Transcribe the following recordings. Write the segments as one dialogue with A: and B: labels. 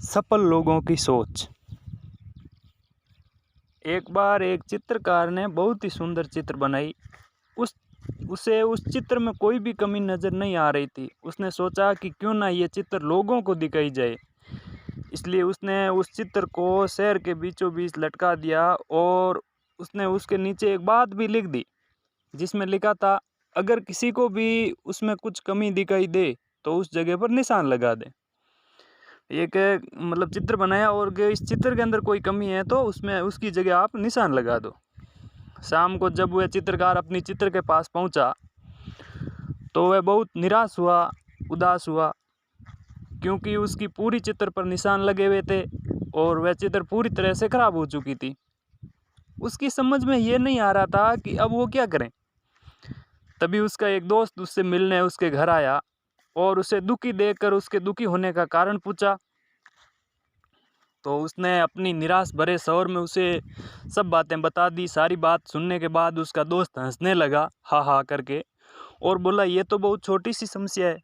A: सफल लोगों की सोच। एक बार एक चित्रकार ने बहुत ही सुंदर चित्र बनाई। उसे उस चित्र में कोई भी कमी नज़र नहीं आ रही थी। उसने सोचा कि क्यों ना ये चित्र लोगों को दिखाई जाए। इसलिए उसने उस चित्र को शहर के बीचों बीच लटका दिया और उसने उसके नीचे एक बात भी लिख दी जिसमें लिखा था, अगर किसी को भी उसमें कुछ कमी दिखाई दे तो उस जगह पर निशान लगा दे। एक मतलब चित्र बनाया और इस चित्र के अंदर कोई कमी है तो उसमें उसकी जगह आप निशान लगा दो। शाम को जब वह चित्रकार अपनी चित्र के पास पहुंचा तो वह बहुत निराश हुआ, उदास हुआ, क्योंकि उसकी पूरी चित्र पर निशान लगे हुए थे और वह चित्र पूरी तरह से ख़राब हो चुकी थी। उसकी समझ में ये नहीं आ रहा था कि अब वो क्या करें। तभी उसका एक दोस्त उससे मिलने उसके घर आया और उसे दुखी देखकर उसके दुखी होने का कारण पूछा। तो उसने अपनी निराश भरे स्वर में उसे सब बातें बता दी। सारी बात सुनने के बाद उसका दोस्त हंसने लगा हा हा करके और बोला, ये तो बहुत छोटी सी समस्या है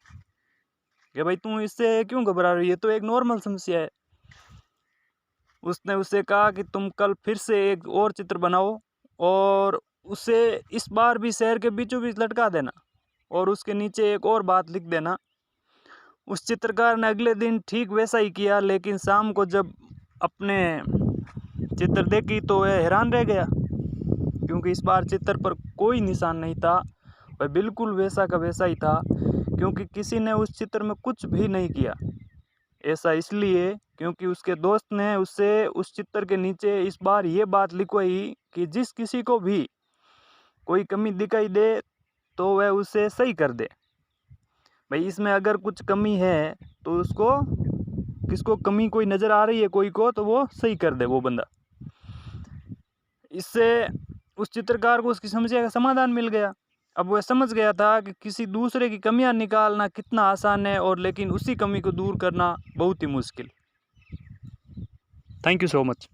A: कि भाई तुम इससे क्यों घबरा रही है, ये तो एक नॉर्मल समस्या है। उसने उससे कहा कि तुम कल फिर से एक और चित्र बनाओ और उसे इस बार भी शहर के बीचों बीच लटका देना और उसके नीचे एक और बात लिख देना। उस चित्रकार ने अगले दिन ठीक वैसा ही किया, लेकिन शाम को जब अपने चित्र देखी तो वह हैरान रह गया, क्योंकि इस बार चित्र पर कोई निशान नहीं था। वह बिल्कुल वैसा का वैसा ही था, क्योंकि किसी ने उस चित्र में कुछ भी नहीं किया। ऐसा इसलिए क्योंकि उसके दोस्त ने उससे उस चित्र के नीचे इस बार ये बात लिखवाई कि जिस किसी को भी कोई कमी दिखाई दे तो वह उसे सही कर दे। भाई इसमें अगर कुछ कमी है तो उसको, किसको कमी कोई नज़र आ रही है कोई को, तो वो सही कर दे वो बंदा। इससे उस चित्रकार को उसकी समस्या का समाधान मिल गया। अब वह समझ गया था कि किसी दूसरे की कमियां निकालना कितना आसान है और लेकिन उसी कमी को दूर करना बहुत ही मुश्किल। Thank you so much.